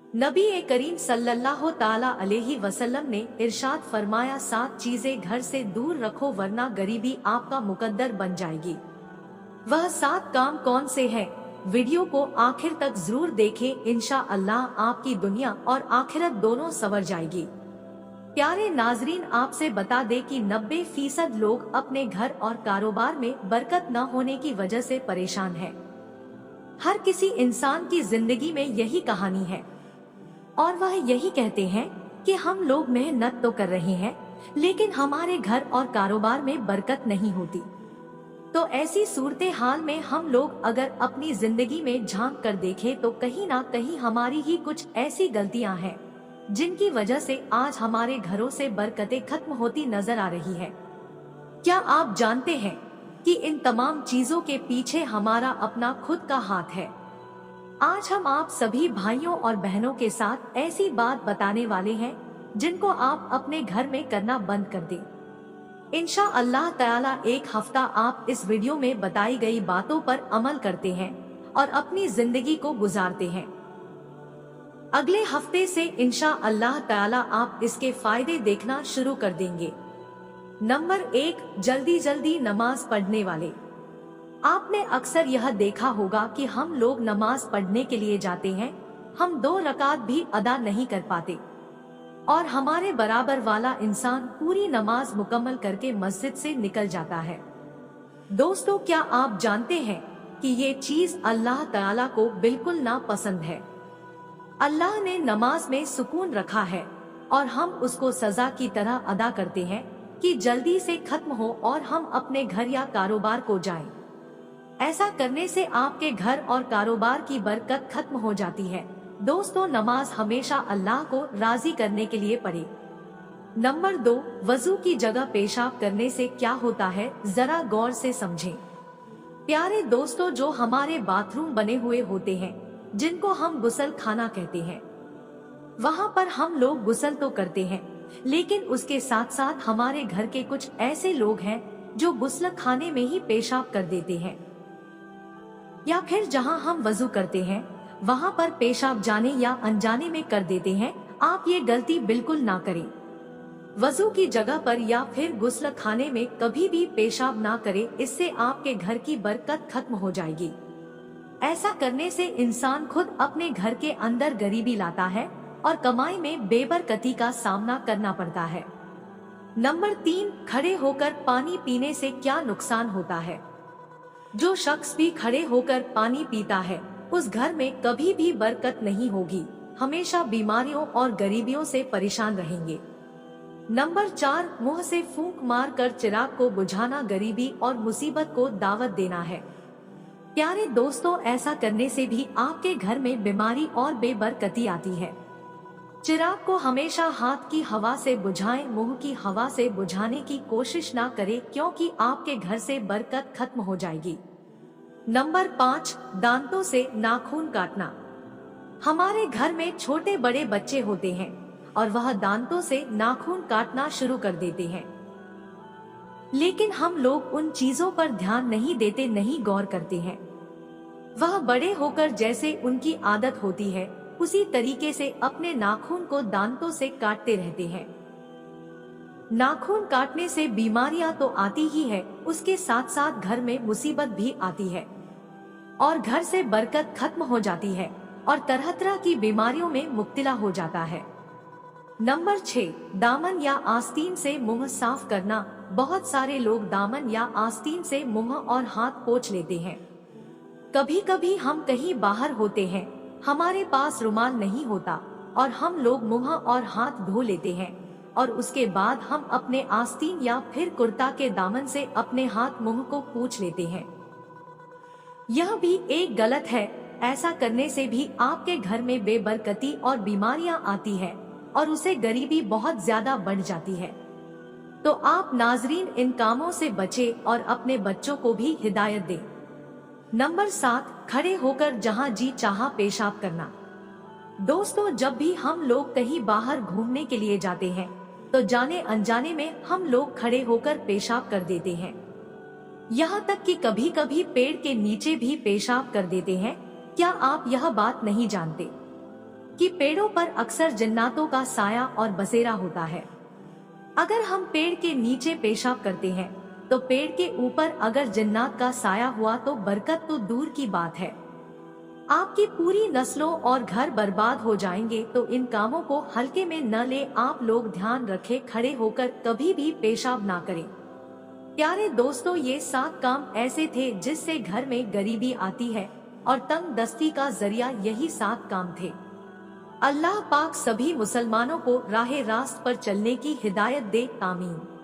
नबी करीम सल्लल्लाहु ताला अलैहि वसल्लम ने इरशाद फरमाया, 7 चीजें घर से दूर रखो वरना गरीबी आपका मुकद्दर बन जाएगी। वह 7 काम कौन से हैं? वीडियो को आखिर तक जरूर देखें, इंशाअल्लाह आपकी दुनिया और आखिरत दोनों संवर जाएगी। प्यारे नाजरीन, आपसे बता दे कि 90% लोग अपने घर और कारोबार में बरकत न होने की वजह से परेशान हैं। हर किसी इंसान की जिंदगी में यही कहानी है और वह यही कहते हैं कि हम लोग मेहनत तो कर रहे हैं लेकिन हमारे घर और कारोबार में बरकत नहीं होती। तो ऐसी सूरत हाल में हम लोग अगर अपनी जिंदगी में झांक कर देखें तो कहीं ना कहीं हमारी ही कुछ ऐसी गलतियां हैं जिनकी वजह से आज हमारे घरों से बरकतें खत्म होती नजर आ रही है। क्या आप जानते हैं कि इन तमाम चीजों के पीछे हमारा अपना खुद का हाथ है? आज हम आप सभी भाइयों और बहनों के साथ ऐसी बात बताने वाले हैं जिनको आप अपने घर में करना बंद कर दें। इंशाअल्लाह ताला एक हफ्ता आप इस वीडियो में बताई गई बातों पर अमल करते हैं और अपनी जिंदगी को गुजारते हैं। अगले हफ्ते से इंशाअल्लाह ताला आप इसके फायदे देखना शुरू कर देंगे। नंबर 1, जल्दी जल्दी नमाज पढ़ने वाले। आपने अक्सर यह देखा होगा कि हम लोग नमाज पढ़ने के लिए जाते हैं, हम 2 रकात भी अदा नहीं कर पाते और हमारे बराबर वाला इंसान पूरी नमाज मुकम्मल करके मस्जिद से निकल जाता है। दोस्तों, क्या आप जानते हैं कि ये चीज अल्लाह ताला को बिल्कुल नापसंद है। अल्लाह ने नमाज में सुकून रखा है और हम उसको सजा की तरह अदा करते हैं कि जल्दी से खत्म हो और हम अपने घर या कारोबार को जाएं। ऐसा करने से आपके घर और कारोबार की बरकत खत्म हो जाती है। दोस्तों, नमाज हमेशा अल्लाह को राजी करने के लिए पढ़े। नंबर 2, वजू की जगह पेशाब करने से क्या होता है, जरा गौर से समझें। प्यारे दोस्तों, जो हमारे बाथरूम बने हुए होते हैं जिनको हम गुसल खाना कहते हैं, वहाँ पर हम लोग गुसल तो करते हैं लेकिन उसके साथ साथ हमारे घर के कुछ ऐसे लोग हैं जो गुस्ल खाने में ही पेशाब कर देते हैं या फिर जहाँ हम वजू करते हैं वहाँ पर पेशाब जाने या अनजाने में कर देते हैं। आप ये गलती बिल्कुल ना करें। वजू की जगह पर या फिर गुस्ल खाने में कभी भी पेशाब ना करें, इससे आपके घर की बरकत खत्म हो जाएगी। ऐसा करने से इंसान खुद अपने घर के अंदर गरीबी लाता है और कमाई में बेबरकती का सामना करना पड़ता है। नंबर 3, खड़े होकर पानी पीने से क्या नुकसान होता है। जो शख्स भी खड़े होकर पानी पीता है उस घर में कभी भी बरकत नहीं होगी, हमेशा बीमारियों और गरीबियों से परेशान रहेंगे। नंबर 4, मुंह से फूंक मार कर चिराग को बुझाना गरीबी और मुसीबत को दावत देना है। प्यारे दोस्तों, ऐसा करने से भी आपके घर में बीमारी और बेबरकती आती है। चिराग को हमेशा हाथ की हवा से बुझाएं, मुंह की हवा से बुझाने की कोशिश ना करें क्योंकि आपके घर से बरकत खत्म हो जाएगी। नंबर 5, दांतों से नाखून काटना। हमारे घर में छोटे बड़े बच्चे होते हैं और वह दांतों से नाखून काटना शुरू कर देते हैं, लेकिन हम लोग उन चीजों पर ध्यान नहीं देते, नहीं गौर करते हैं। वह बड़े होकर जैसे उनकी आदत होती है उसी तरीके से अपने नाखून को दांतों से काटते रहते हैं। नाखून काटने से बीमारियां तो आती ही है, उसके साथ साथ घर में मुसीबत भी आती है और घर से बरकत खत्म हो जाती है और तरह तरह की बीमारियों में मुब्तला हो जाता है। नंबर 6, दामन या आस्तीन से मुंह साफ करना। बहुत सारे लोग दामन या आस्तीन से मुंह और हाथ पोंछ लेते हैं। कभी कभी हम कहीं बाहर होते हैं, हमारे पास रुमाल नहीं होता और हम लोग मुंह और हाथ धो लेते हैं और उसके बाद हम अपने आस्तीन या फिर कुर्ता के दामन से अपने हाथ मुंह को पोंछ लेते हैं। यह भी एक गलत है। ऐसा करने से भी आपके घर में बेबरकती और बीमारियां आती है और उसे गरीबी बहुत ज्यादा बढ़ जाती है। तो आप नाजरीन इन कामों से बचें और अपने बच्चों को भी हिदायत दें। नंबर 7, खड़े होकर जहां जी चाहा पेशाब करना। दोस्तों, जब भी हम लोग कहीं बाहर घूमने के लिए जाते हैं तो जाने अनजाने में हम लोग खड़े होकर पेशाब कर देते हैं। यहाँ तक कि कभी कभी पेड़ के नीचे भी पेशाब कर देते हैं। क्या आप यह बात नहीं जानते? कि पेड़ों पर अक्सर जन्नातों का साया और बसेरा होता है। अगर हम पेड़ के नीचे पेशाब करते हैं तो पेड़ के ऊपर अगर जन्नत का साया हुआ तो बरकत तो दूर की बात है, आपकी पूरी नस्लों और घर बर्बाद हो जाएंगे। तो इन कामों को हल्के में न ले। आप लोग ध्यान रखें, खड़े होकर कभी भी पेशाब ना करें। प्यारे दोस्तों, ये 7 काम ऐसे थे जिससे घर में गरीबी आती है और तंग दस्ती का जरिया यही 7 काम थे। अल्लाह पाक सभी मुसलमानों को राह रास्त पर चलने की हिदायत दे। आमीन।